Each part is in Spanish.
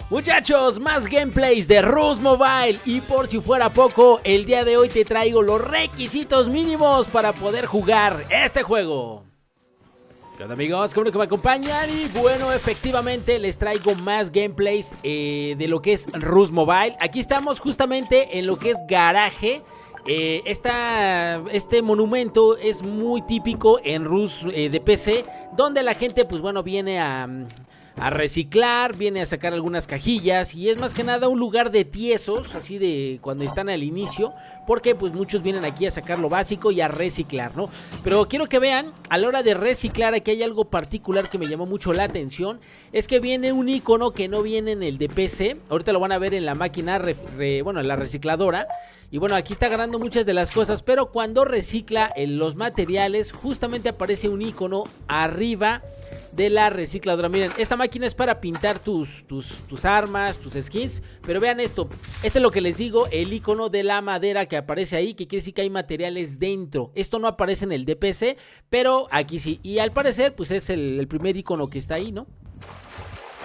Muchachos, más gameplays de Rust Mobile. Y por si fuera poco, el día de hoy te traigo los requisitos mínimos para poder jugar este juego. ¿Qué onda, amigos? ¿Cómo que me acompañan? Y bueno, efectivamente les traigo más gameplays de lo que es Rust Mobile. Aquí estamos justamente en lo que es Garaje. Este monumento es muy típico en Rust de PC, donde la gente pues bueno viene a reciclar, viene a sacar algunas cajillas y es más que nada un lugar de tiesos, así de cuando están al inicio, porque pues muchos vienen aquí a sacar lo básico y a reciclar, ¿no? Pero quiero que vean, a la hora de reciclar aquí hay algo particular que me llamó mucho la atención, es que viene un icono que no viene en el de PC, ahorita lo van a ver en la máquina, en la recicladora, y bueno, aquí está agarrando muchas de las cosas, pero cuando recicla los materiales, justamente aparece un icono arriba de la recicladora. Miren, esta máquina es para pintar tus armas, tus skins, pero vean esto, este es lo que les digo, el icono de la madera que aparece ahí, que quiere decir que hay materiales dentro. Esto no aparece en el DPC, pero aquí sí, y al parecer pues es el primer icono que está ahí, ¿no?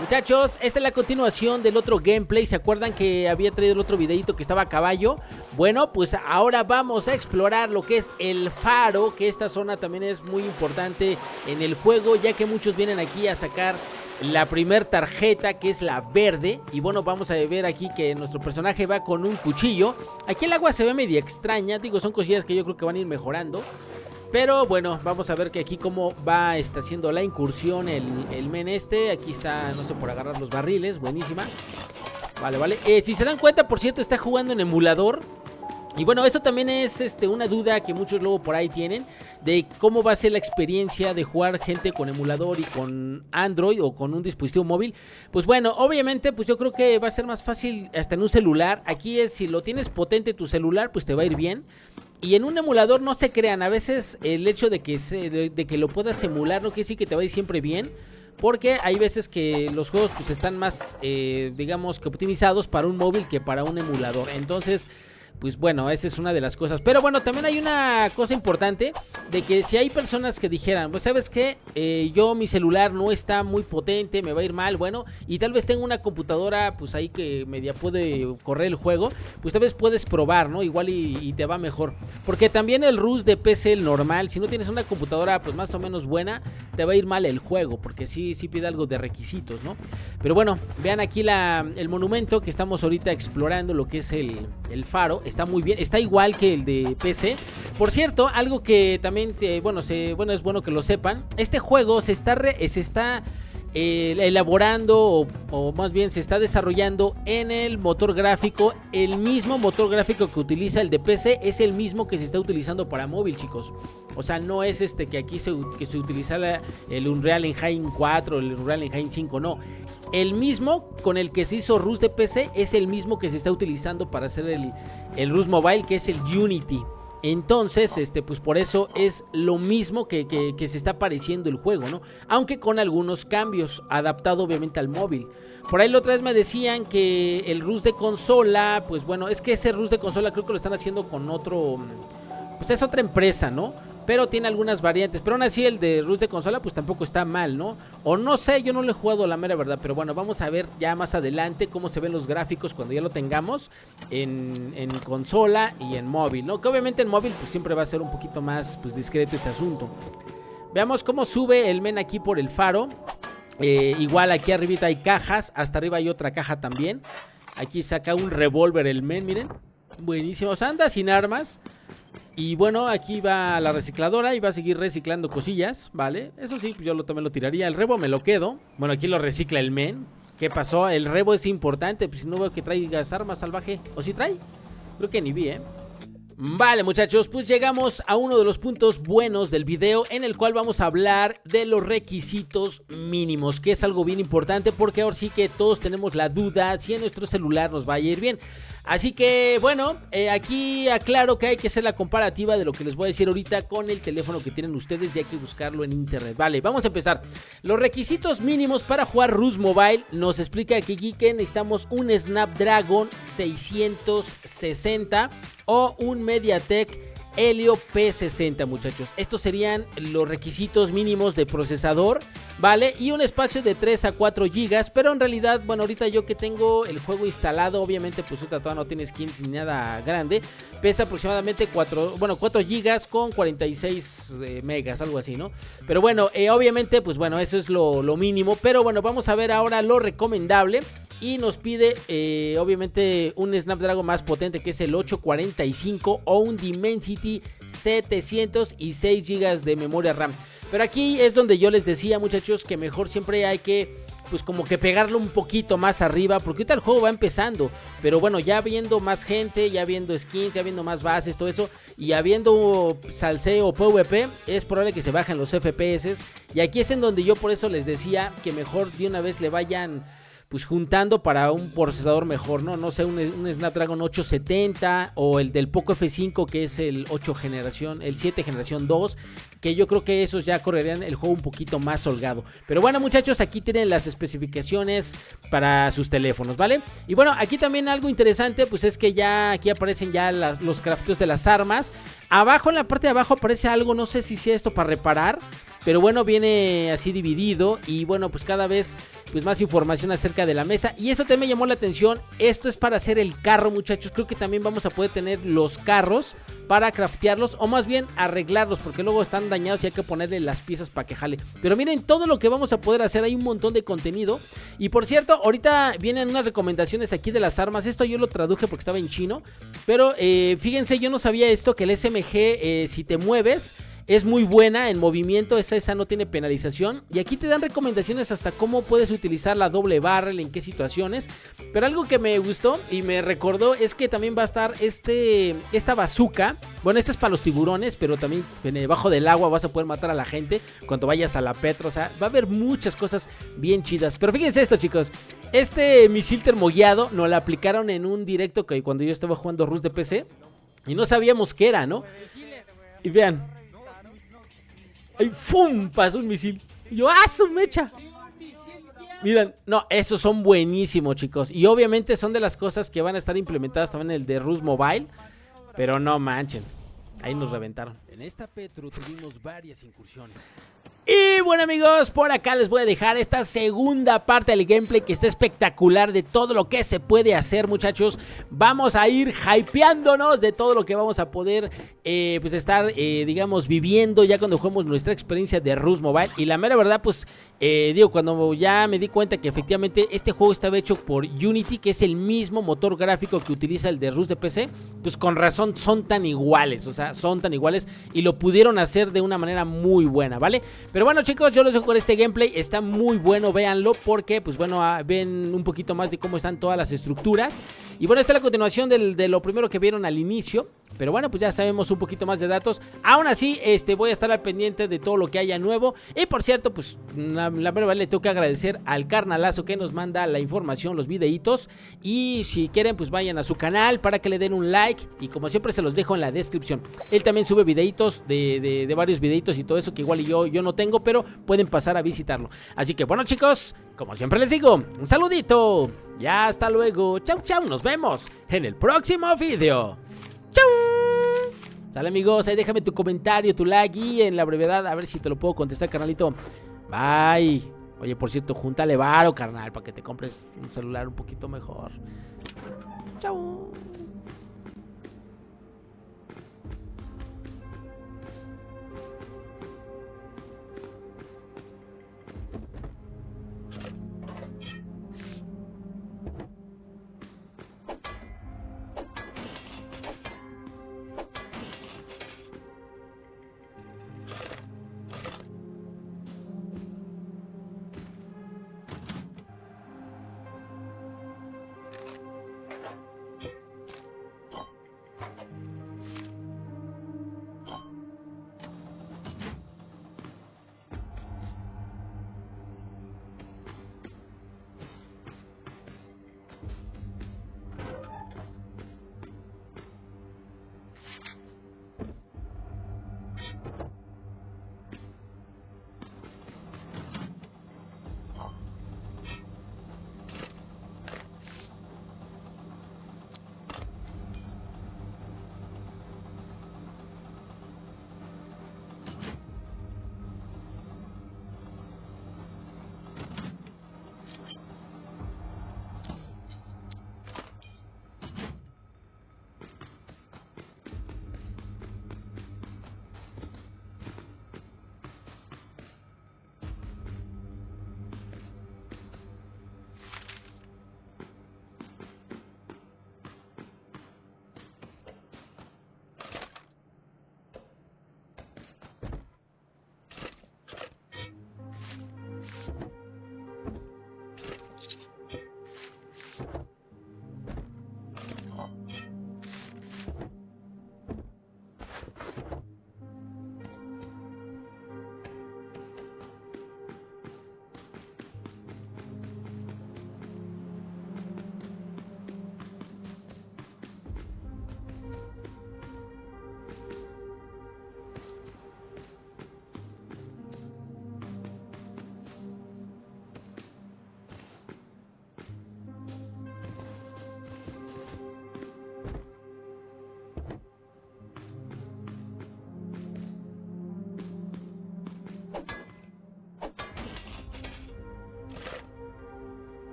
Muchachos, esta es la continuación del otro gameplay. ¿Se acuerdan que había traído el otro videito que estaba a caballo? Bueno, pues ahora vamos a explorar lo que es el faro, que esta zona también es muy importante en el juego, ya que muchos vienen aquí a sacar la primer tarjeta, que es la verde. Y bueno, vamos a ver aquí que nuestro personaje va con un cuchillo. Aquí el agua se ve media extraña, digo, son cosillas que yo creo que van a ir mejorando. Pero bueno, vamos a ver que aquí cómo va haciendo la incursión el men este. Aquí está, no sé, por agarrar los barriles, buenísima. Vale. Si se dan cuenta, por cierto, está jugando en emulador. Y bueno, eso también es una duda que muchos luego por ahí tienen, de cómo va a ser la experiencia de jugar gente con emulador y con Android o con un dispositivo móvil. Pues bueno, obviamente pues yo creo que va a ser más fácil hasta en un celular. Aquí es, si lo tienes potente tu celular, pues te va a ir bien. Y en un emulador no se crean, a veces el hecho de que lo puedas emular no quiere decir que te va a ir siempre bien, porque hay veces que los juegos pues están más, digamos que optimizados para un móvil que para un emulador. Entonces, pues bueno, esa es una de las cosas. Pero bueno, también hay una cosa importante, de que si hay personas que dijeran, pues sabes qué, mi celular no está muy potente, me va a ir mal, bueno, y tal vez tengo una computadora pues ahí que media puede correr el juego, pues tal vez puedes probar, ¿no? Igual y te va mejor. Porque también el Rust de PC, el normal, si no tienes una computadora pues más o menos buena, te va a ir mal el juego, porque sí pide algo de requisitos, ¿no? Pero bueno, vean aquí el monumento que estamos ahorita explorando, lo que es el faro. Está muy bien, está igual que el de PC. Por cierto, algo que también es bueno que lo sepan. Este juego se está elaborando o más bien se está desarrollando en el motor gráfico. El mismo motor gráfico que utiliza el de PC es el mismo que se está utilizando para móvil, chicos. O sea, no es que aquí se utiliza el Unreal Engine 4, el Unreal Engine 5, no. El mismo con el que se hizo Rust de PC es el mismo que se está utilizando para hacer el Rust Mobile, que es el Unity. Entonces, pues por eso es lo mismo que se está pareciendo el juego, ¿no? Aunque con algunos cambios, adaptado obviamente al móvil. Por ahí la otra vez me decían que el Rust de consola, pues bueno, es que ese Rust de consola creo que lo están haciendo con otro, pues es otra empresa, ¿no? Pero tiene algunas variantes, pero aún así el de Rust de consola pues tampoco está mal, ¿no? O no sé, yo no lo he jugado la mera verdad, pero bueno, vamos a ver ya más adelante cómo se ven los gráficos cuando ya lo tengamos en consola y en móvil, ¿no? Que obviamente en móvil pues siempre va a ser un poquito más pues discreto ese asunto. Veamos cómo sube el men aquí por el faro. Igual aquí arribita hay cajas, hasta arriba hay otra caja también. Aquí saca un revólver el men, miren. Buenísimo, o sea, anda sin armas. Y bueno, aquí va la recicladora y va a seguir reciclando cosillas, ¿vale? Eso sí, pues yo también lo tiraría. El rebo me lo quedo. Bueno, aquí lo recicla el men. ¿Qué pasó? El rebo es importante, pues si no veo que traigas armas, salvaje. ¿O si trae? Creo que ni vi, ¿eh? Vale, muchachos, pues llegamos a uno de los puntos buenos del video, en el cual vamos a hablar de los requisitos mínimos, que es algo bien importante, porque ahora sí que todos tenemos la duda si en nuestro celular nos va a ir bien. Así que bueno, aquí aclaro que hay que hacer la comparativa de lo que les voy a decir ahorita con el teléfono que tienen ustedes, y hay que buscarlo en internet. Vale, vamos a empezar. Los requisitos mínimos para jugar Rust Mobile, nos explica aquí que necesitamos un Snapdragon 660 o un MediaTek Helio P60, muchachos. Estos serían los requisitos mínimos de procesador, ¿vale? Y un espacio de 3 a 4 GB, pero en realidad, bueno, ahorita yo que tengo el juego instalado, obviamente pues todavía no tiene skins ni nada grande. Pesa aproximadamente 4 GB con 46 megas, algo así, ¿no? Pero bueno, obviamente, pues bueno, eso es lo mínimo. Pero bueno, vamos a ver ahora lo recomendable. Y nos pide, obviamente, un Snapdragon más potente, que es el 845 o un Dimensity 700 y 6 GB de memoria RAM. Pero aquí es donde yo les decía, muchachos, que mejor siempre hay que, pues como que pegarlo un poquito más arriba, porque ahorita el juego va empezando. Pero bueno, ya viendo más gente, ya viendo skins, ya viendo más bases, todo eso, y habiendo salseo PvP, es probable que se bajen los FPS. Y aquí es en donde yo por eso les decía que mejor de una vez le vayan pues juntando para un procesador mejor, ¿no? No sé, un Snapdragon 870 o el del Poco F5, que es el 7 generación 2, que yo creo que esos ya correrían el juego un poquito más holgado. Pero bueno, muchachos, aquí tienen las especificaciones para sus teléfonos, ¿vale? Y bueno, aquí también algo interesante, pues es que ya aquí aparecen ya los crafteos de las armas. Abajo, en la parte de abajo aparece algo, no sé si sea esto para reparar, pero bueno, viene así dividido. Y bueno, pues cada vez pues más información acerca de la mesa. Y esto también me llamó la atención. Esto es para hacer el carro, muchachos. Creo que también vamos a poder tener los carros para craftearlos, o más bien arreglarlos, porque luego están dañados y hay que ponerle las piezas para que jale. Pero miren todo lo que vamos a poder hacer. Hay un montón de contenido. Y por cierto, ahorita vienen unas recomendaciones aquí de las armas. Esto yo lo traduje porque estaba en chino, pero fíjense, yo no sabía esto, que el SMG, si te mueves, es muy buena en movimiento, esa no tiene penalización. Y aquí te dan recomendaciones hasta cómo puedes utilizar la doble barrel, en qué situaciones. Pero algo que me gustó y me recordó es que también va a estar esta bazooka. Bueno, esta es para los tiburones, pero también debajo del agua vas a poder matar a la gente cuando vayas a la Petra. O sea, va a haber muchas cosas bien chidas. Pero fíjense esto, chicos. Este misil termoguiado nos lo aplicaron en un directo que cuando yo estaba jugando Rus de PC. Y no sabíamos qué era, ¿no? Y vean. ¡Ay, fum! Pasó un misil. Y yo, ¡ah, su mecha! Miren, no, esos son buenísimos, chicos. Y obviamente son de las cosas que van a estar implementadas también en el de Rus Mobile. Pero no manchen, ahí nos reventaron. En esta Petro tuvimos varias incursiones. Y bueno, amigos, por acá les voy a dejar esta segunda parte del gameplay, que está espectacular, de todo lo que se puede hacer, muchachos. Vamos a ir hypeándonos de todo lo que vamos a poder pues estar, digamos, viviendo ya cuando juguemos nuestra experiencia de Rus Mobile. Y la mera verdad, pues, digo, cuando ya me di cuenta que efectivamente este juego estaba hecho por Unity, que es el mismo motor gráfico que utiliza el de Rus de PC, pues con razón son tan iguales, o sea, son tan iguales y lo pudieron hacer de una manera muy buena, ¿vale? Pero bueno, chicos, yo les dejo con este gameplay. Está muy bueno, véanlo, porque pues bueno, ven un poquito más de cómo están todas las estructuras. Y bueno, esta es la continuación de lo primero que vieron al inicio. Pero bueno, pues ya sabemos un poquito más de datos. Aún así, voy a estar al pendiente de todo lo que haya nuevo. Y por cierto, pues la verdad le tengo que agradecer al carnalazo que nos manda la información, los videitos. Y si quieren, pues vayan a su canal para que le den un like. Y como siempre se los dejo en la descripción. Él también sube videitos de varios videitos y todo eso que igual yo no tengo, pero pueden pasar a visitarlo. Así que bueno, chicos, como siempre les digo, un saludito. Y hasta luego. Chau, chau. Nos vemos en el próximo video. ¡Chau! Sale, amigos, ahí déjame tu comentario, tu like y en la brevedad a ver si te lo puedo contestar, carnalito. Bye. Oye, por cierto, júntale varo, carnal, para que te compres un celular un poquito mejor. Chau.